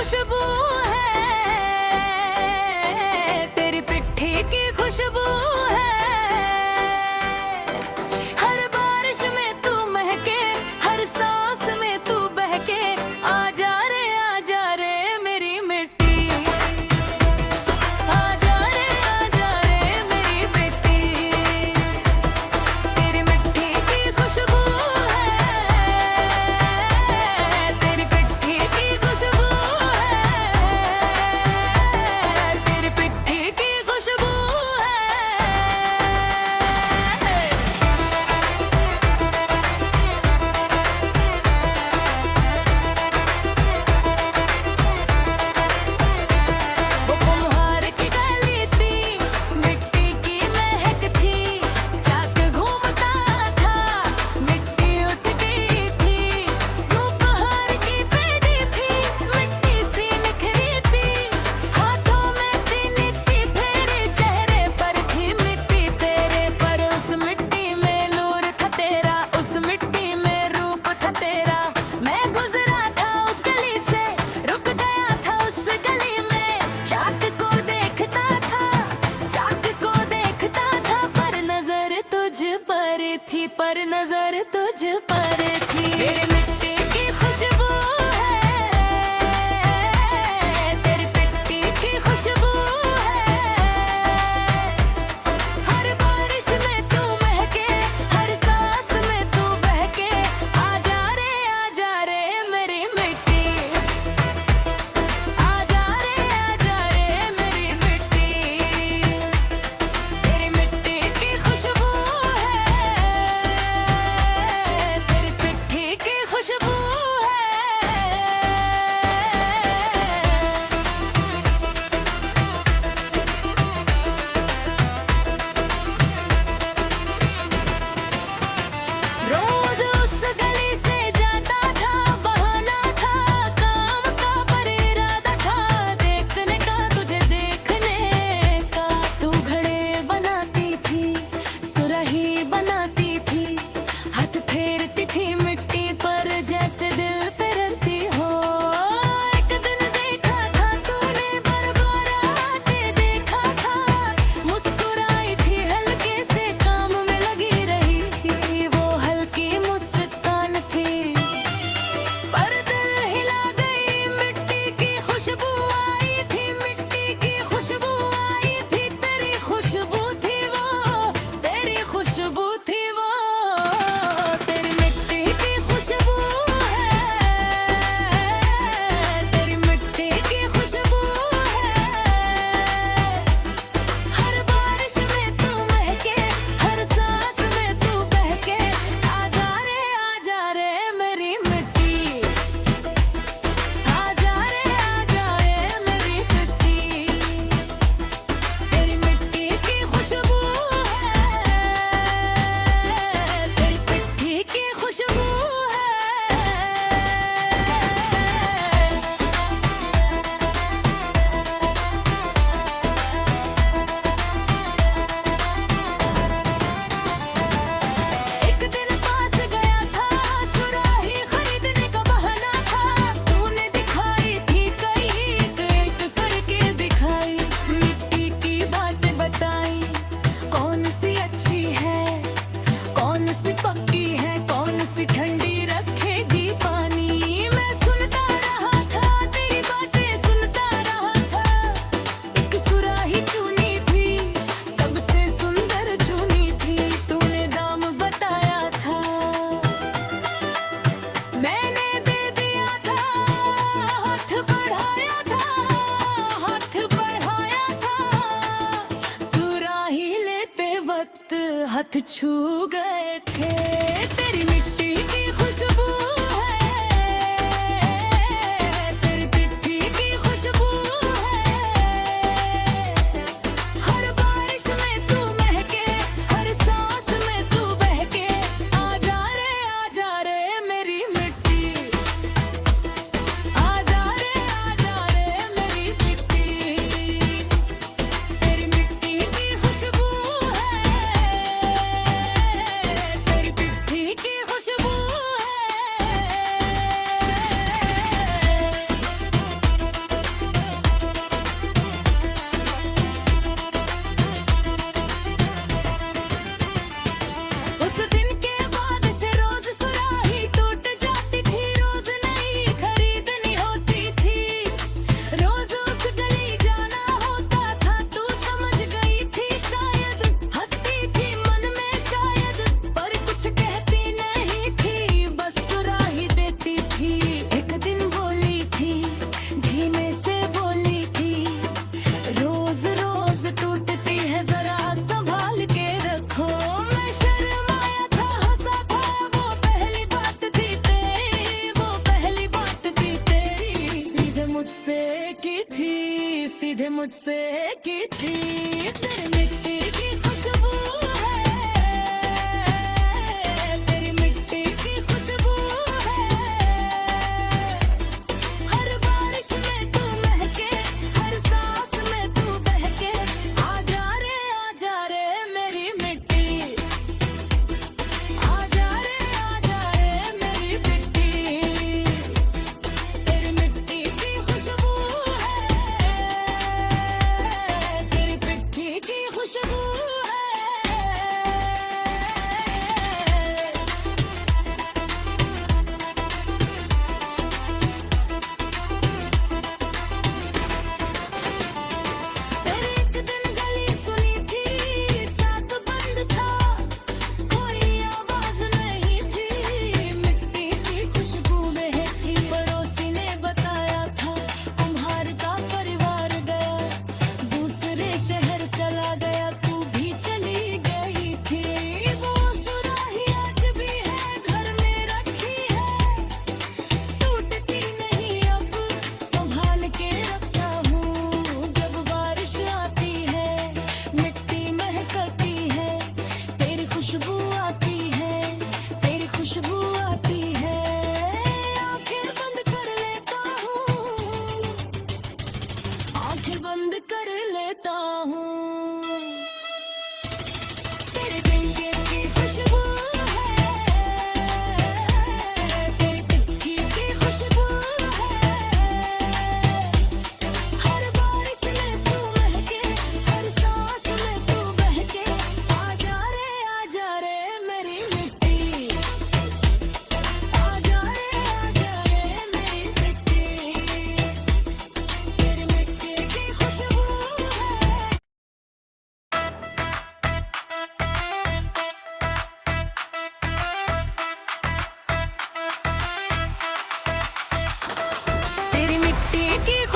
खुशबू है, तेरी पिट्ठी की खुशबू है। हर बारिश में तू महके, हर सांस में तू बहके। आजा रे मेरी मिट्टी, आजा रे मेरी मिट्टी। तेरी मिट्टी की खुशबू है, तेरी पिट्ठी की खुशबू है, तेरी पिट्ठी की खुशबू वो कुम्हार की गली थी, मिट्टी की महक थी। चाक घूमता था, मिट्टी उठती थी। दोपहर की पेड़ी थी, मिट्टी सी निखरी थी। हाथों में थी नीति फेरे, चेहरे पर थी मिट्टी तेरे। पर उस मिट्टी में नूर था तेरा, उस मिट्टी में रूप था तेरा। मैं गुजरा था उस गली से, रुक गया था उस गली में। चाक को देखता था, चाक को देखता था। पर नजर तुझ पर थी, पर नजर तुझ पर थी। तेरी मिट्टी की खुशबू है, तेरी पिट्ठी की खुशबू है। हर बारिश में तू महके, हर सांस में तू बहके। आजा रे मेरी मिट्टी, आजा रे मेरी मिट्टी। तेरी मिट्टी की खुशबू है, तेरी पिट्ठी की खुशबू है। रोज उस गली से जाता था, बहाना था काम का, पर इरादा था देखने का, तुझे देखने का। तू घड़े बनाती थी, सुराही बनाती थी। हाथ फेरती थी मिट्टी पर, जैसे दिल फिरती हो। एक दिन देखा था तूने, बार-बार आके देखा था। मुस्कुराई थी हल्के से, काम में लगी रही थी। वो हल्की मुस्कान थी, पर दिल हिला गई। मिट्टी की खुशबू आई थी, मिट्टी की खुशबू आई थी। तेरी खुशबू थी वो, तेरी खुशबू थी वो। तेरी मिट्टी की खुशबू है, तेरी मिट्टी की खुशबू है। हर बारिश में तू महके, हर सांस में तू बहके। आजा रे मेरी मिट्टी, आजा रे मेरी मिट्टी। तेरी मिट्टी की खुशबू है, तेरी पिट्ठी की खुशबू है। एक दिन पास गया था, सुराही खरीदने का बहाना था। तूने दिखाई थी कई, एक करके दिखाई। मिट्टी की बातें बताई, कौन सी अच्छी है, कौन सी पक्की है, कौन सी ठंडी रखेगी पानी। मैं सुनता रहा था, तेरी बातें सुनता रहा था। एक सुराही चुनी थी, सबसे सुंदर चुनी थी। तूने दाम बताया था, मैंने दे दिया था। हाथ बढ़ाया था, हाथ बढ़ाया था। सुराही लेते वक्त हाथ छू गए थे। तेरी मिट्टी की खुशबू है, तेरी पिट्ठी की खुशबू है। हर बारिश में तू महके, हर सांस में तू बहके। आजा रे मेरी मिट्टी, आजा रे मेरी मिट्टी। तेरी मिट्टी की खुशबू है, तेरी पिट्ठी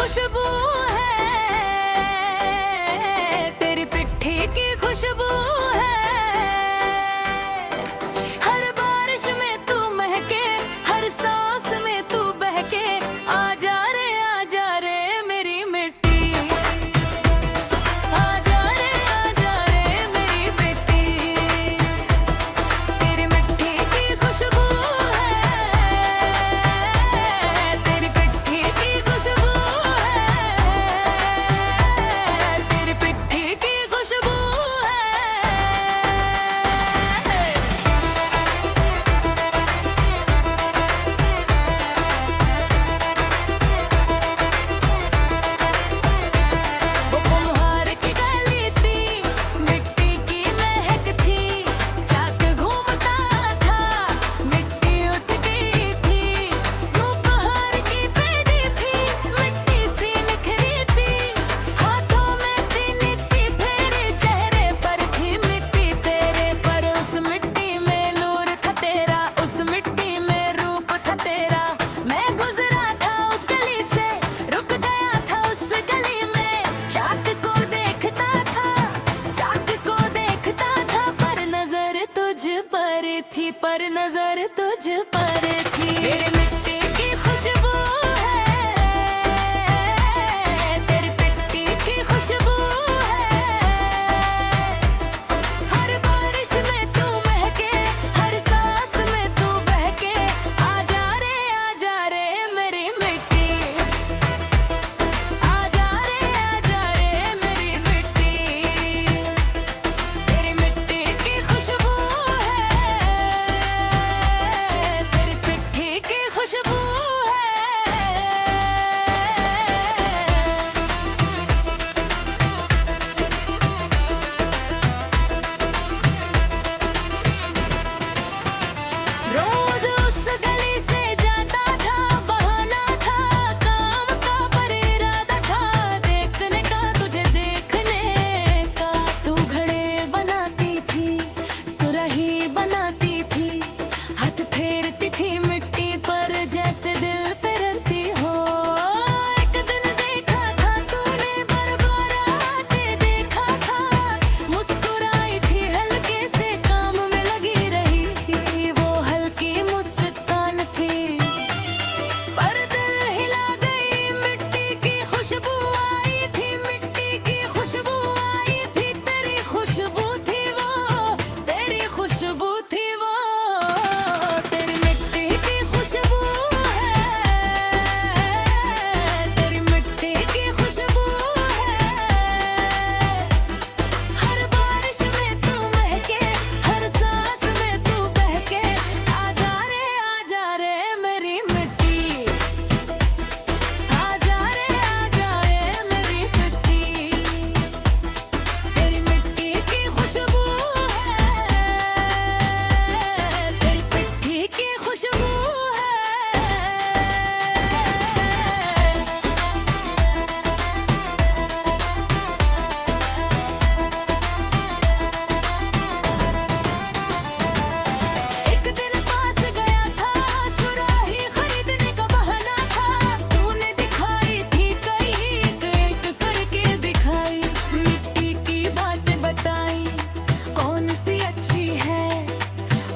खुशबू है, तेरी पिट्ठी की खुशबू है। हर बारिश में तू महके, हर सांस में तू बहके। आजा रे मेरी मिट्टी, आजा रे मेरी मिट्टी। तेरी मिट्टी की खुशबू है, तेरी पिट्ठी की खुशबू है, तेरी पिट्ठी की खुशबू है। वो कुम्हार की गली थी, मिट्टी की महक थी। चाक घूमता था, मिट्टी उठती थी। दोपहर की पेड़ी थी, मिट्टी सी निखरी थी। हाथों में थी नीति फेरी, चेहरे पर थी मिट्टी तेरे। पर उस मिट्टी में नूर था तेरा, उस मिट्टी में रूप था तेरा। मैं गुजरा था उस गली से, रुक गया था उस गली में। चाक को देखता था, चाक को देखता था। पर नजर तुझ पर थी, पर नजर तुझ पर थी। तेरी मिट्टी की खुशबू है, तेरी पिट्ठी की खुशबू है। हर बारिश में तू महके, हर सांस में तू बहके। आजा रे मेरी मिट्टी, आजा रे मेरी मिट्टी। तेरी मिट्टी की खुशबू है, तेरी पिट्ठी की खुशबू है। रोज उस गली से जाता था, बहाना था काम का पर इरादा था देखने का, तुझे देखने का। तू घड़े बनाती थी, सुराही बनाती थी। हाथ फेरती थी मिट्टी पर, जैसे दिल फिरती हो। एक दिन देखा था तूने, बरबराते देखा था। मुस्कुराई थी हल्के से, काम में लगी रही थी। वो हल्की मुस्कान थी, पर दिल हिला गई। मिट्टी की खुशबू आई थी, मिट्टी की खुशबू आई थी। तेरी खुशबू थी वो, तेरी खुशबू थी वो। तेरी मिट्टी की खुशबू है, तेरी मिट्टी की खुशबू है। हर बारिश में तू महके, हर सांस में तू बहके। आजा रे मेरी मिट्टी, आजा रे मेरी मिट्टी। तेरी मिट्टी की खुशबू है, तेरी पिट्ठी की खुशबू है। एक दिन पास गया था, सुराही खरीदने का बहाना था। तूने दिखाई थी कई, एक करके दिखाई। मिट्टी की बातें बताई, कौन सी अच्छी है,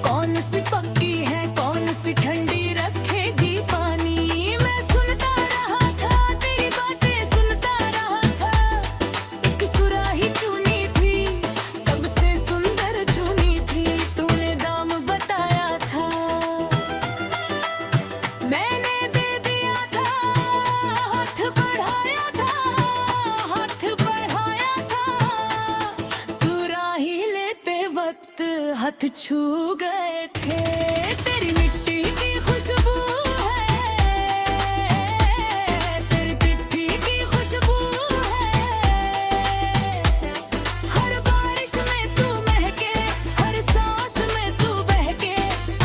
कौन सी पक्की है, कौन सी ठंडी रखेगी पानी। मैं सुनता रहा था, तेरी बातें सुनता रहा था। एक सुराही चुनी थी, सबसे सुंदर चुनी थी। तूने दाम बताया था, मैंने दे दिया था। हाथ बढ़ाया था, हाथ बढ़ाया था। सुराही लेते वक्त हाथ छू गए थे। तेरी मिट्टी की खुशबू है, तेरी पिट्ठी की खुशबू है। हर बारिश में तू महके, हर सांस में तू बहके।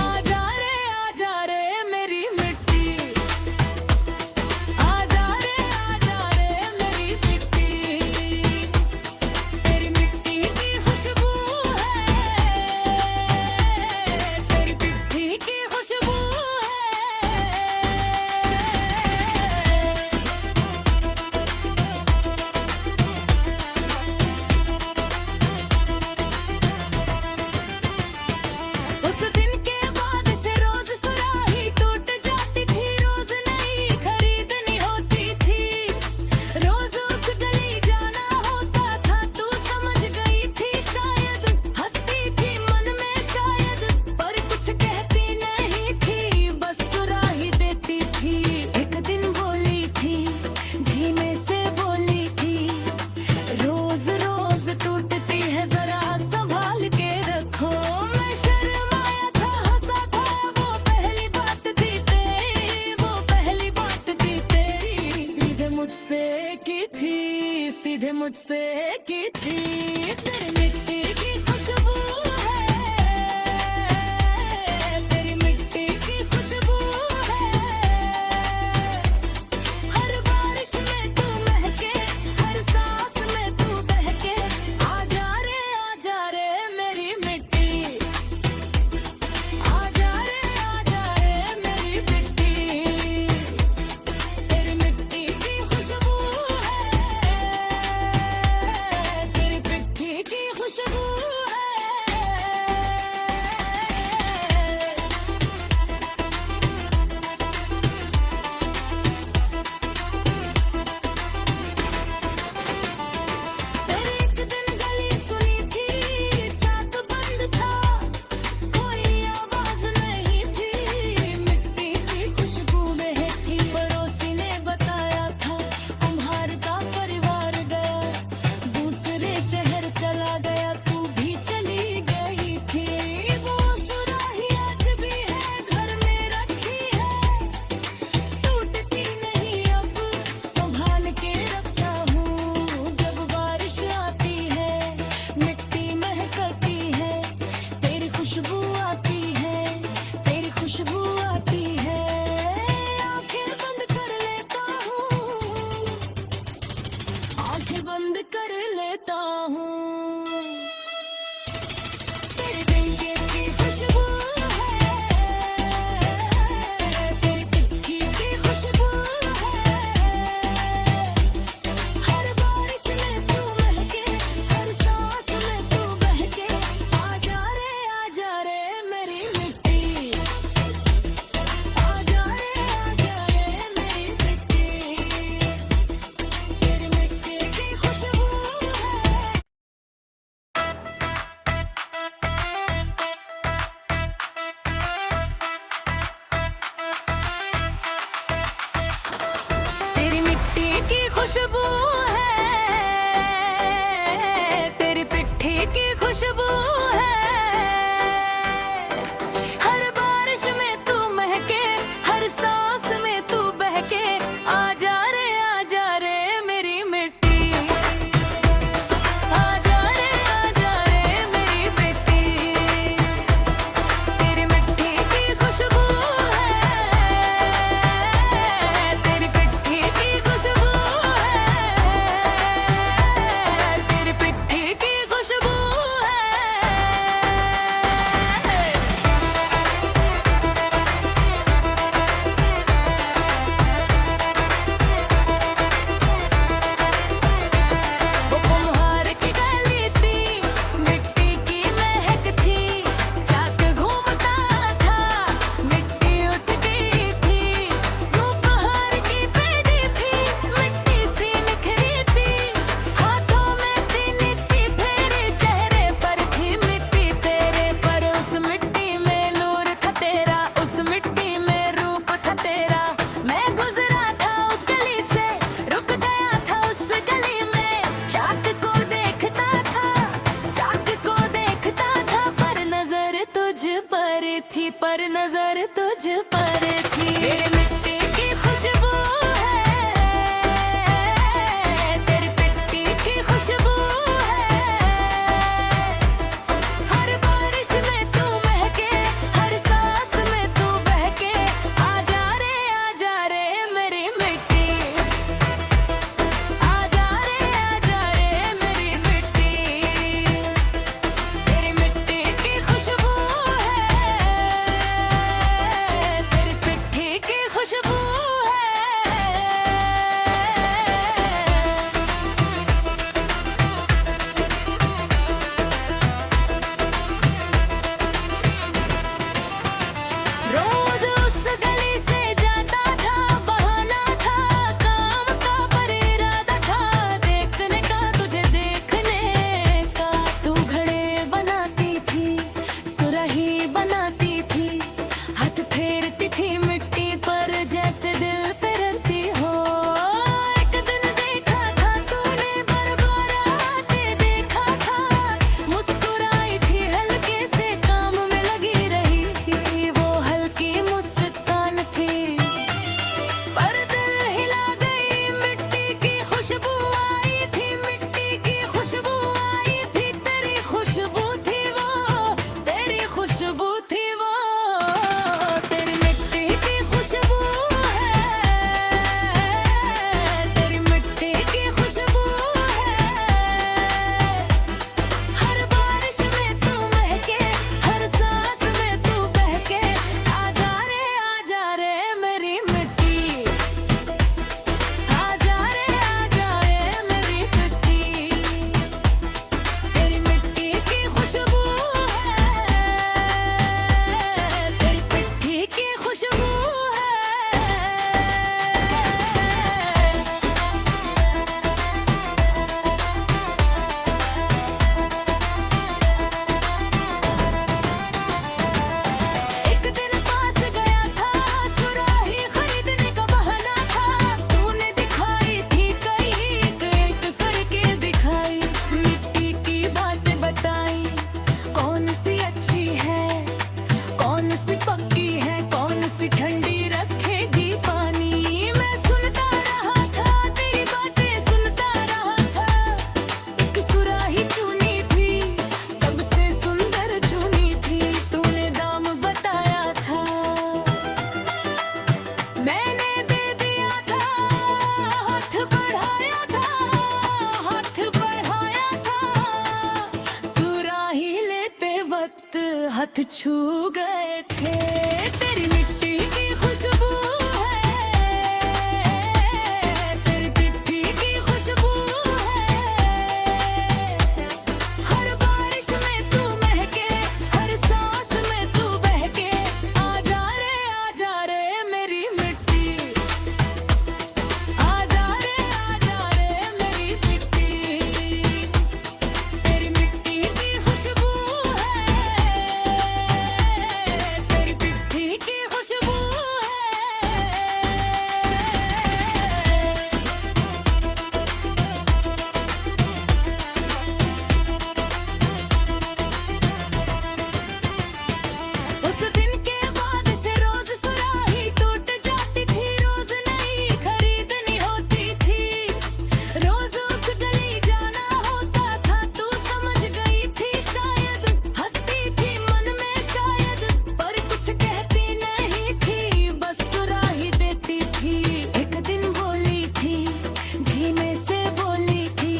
आजा रे मेरी मिट्टी, आजा रे मेरी मिट्टी। तेरी मिट्टी की खुशबू है, तेरी पिट्ठी थी। तेरी मिट्टी की खुशबू है, तेरी मिट्टी की खुशबू है। हर बारिश में तू महके, हर सांस में तू बहके। आजा रे मेरी मिट्टी, आजा रे मेरी मिट्टी। तेरी मिट्टी की खुशबू है, तेरी मिट्टी की खुशबू है। तेरी एक दिन गली सुनी थी, चाक बंद था, कोई आवाज नहीं थी। मिट्टी की खुशबू महकी, पड़ोसी ने बताया था कुम्हार का परिवार गया, दूसरे शहर चला गया, तू भी चली गई थी। वो सुराही आज भी है, घर में रखी है, टूटती नहीं अब, संभाल के रखता हूँ। जब बारिश आती है, मिट्टी महकती है, तेरी खुशबू आती है, तेरी खुशबू आती है। आंखें बंद कर लेता हूँ, आंखें बंद कर लेता हूँ। तेरे डंके की खुशबू है, तेरी पिट्ठी की खुशबू है। हर बारिश में तू महके, हर सांस में तू बहके। आजा रे मेरी मिट्टी, आजा रे मेरी मिट्टी। तेरी मिट्टी की खुशबू है। तेरी मिट्टी की खुशबू है, तेरी पिट्ठी की खुशबू है। हर बारिश में तू महके, हर सांस में तू बहके। आजा रे मेरी मिट्टी, आजा रे मेरी मिट्टी। तेरी मिट्टी की खुशबू है, तेरी पिट्ठी की खुशबू है, तेरी पिट्ठी की खुशबू है। वो कुम्हार की गली थी, मिट्टी की महक थी, चाक घूमता था, मिट्टी उठती थी। दोपहर की पेड़ी थी, मिट्टी सी निखरी थी, हाथों में थी नीति फेरी, चेहरे पर थी मिट्टी तेरे। पर उस मिट्टी में नूर था तेरा, उस मिट्टी में रूप था तेरा। मैं गुजरा था उस गली से, रुक गया था उस गली में। चाक को देखता था, चाक को देखता था, पर नजर तुझ पर थी, पर नजर तुझ पर थी। तेरी मिट्टी की खुशबू है, तेरी पिट्टी की खुशबू है। हर बारिश में तू महके, हर सांस में तू बहके। आजा रे मेरी मिट्टी, आजा रे मेरी मिट्टी। तेरी मिट्टी की खुशबू है, हाथ छू गए थे। तेरी मिट्टी की खुशबू है, तेरी चिट्ठी की खुशबू है। हर बारिश में तू महके, हर सांस में तू बहके। आजा रे मेरी मिट्टी, आजा रे मेरी मिट्टी। तेरी मिट्टी की खुशबू है, तेरी चिट्ठी की खुशबू है। उस दिन के बाद से रोज सुराही टूट जाती थी, रोज नई खरीदनी होती थी। रोज उस गली जाना होता था, तू समझ गई थी शायद। हंसती थी मन में शायद, पर कुछ कहती नहीं थी, बस सुराही देती थी। एक दिन बोली थी, धीमे से बोली थी,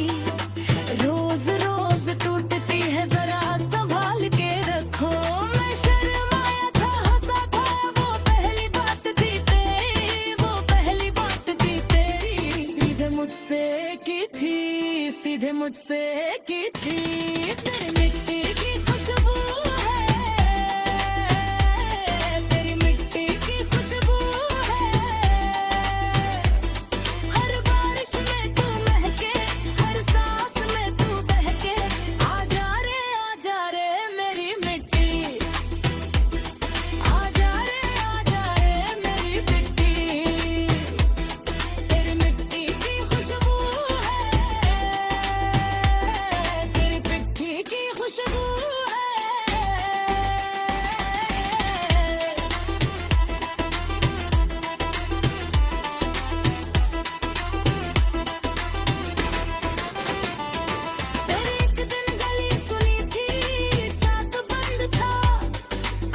रोज रोज टूटती है जरा संभाल के रखो। मैं शर्माया था, हंसा था, वो पहली बात थी तेरी, वो पहली बात थी तेरी। सीधे मुझसे की थी, सीधे मुझसे की थी। तेरी मिट्टी की खुशबू है, तेरी मिट्टी की खुशबू है। हर बारिश में तू महके, हर सांस में तू बहके। आजा रे मेरी मिट्टी, आजा रे मेरी मिट्टी। तेरी मिट्टी की खुशबू है, तेरी चिट्ठी की खुशबू है। तेरे एक दिन गली सुनी थी, चाक बंद था,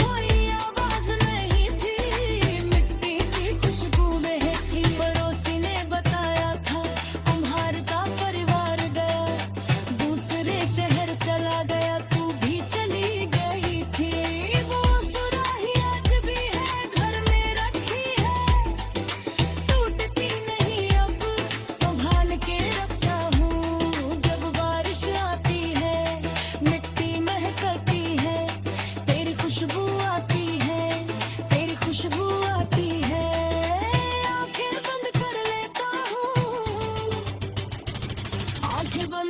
कोई आवाज नहीं थी। मिट्टी की खुशबू महकी, पड़ोसी ने बताया था, कुम्हार का परिवार गया, दूसरे शहर चला गया, तू भी चली गई थी। वो सुराही आज भी है, घर में रखी है, टूटती नहीं अब, संभाल के रखता हूँ। जब बारिश आती है, मिट्टी महकती है, तेरी खुशबू आती है, तेरी खुशबू आती है। आंखें बंद कर लेता हूँ, आंखें बंद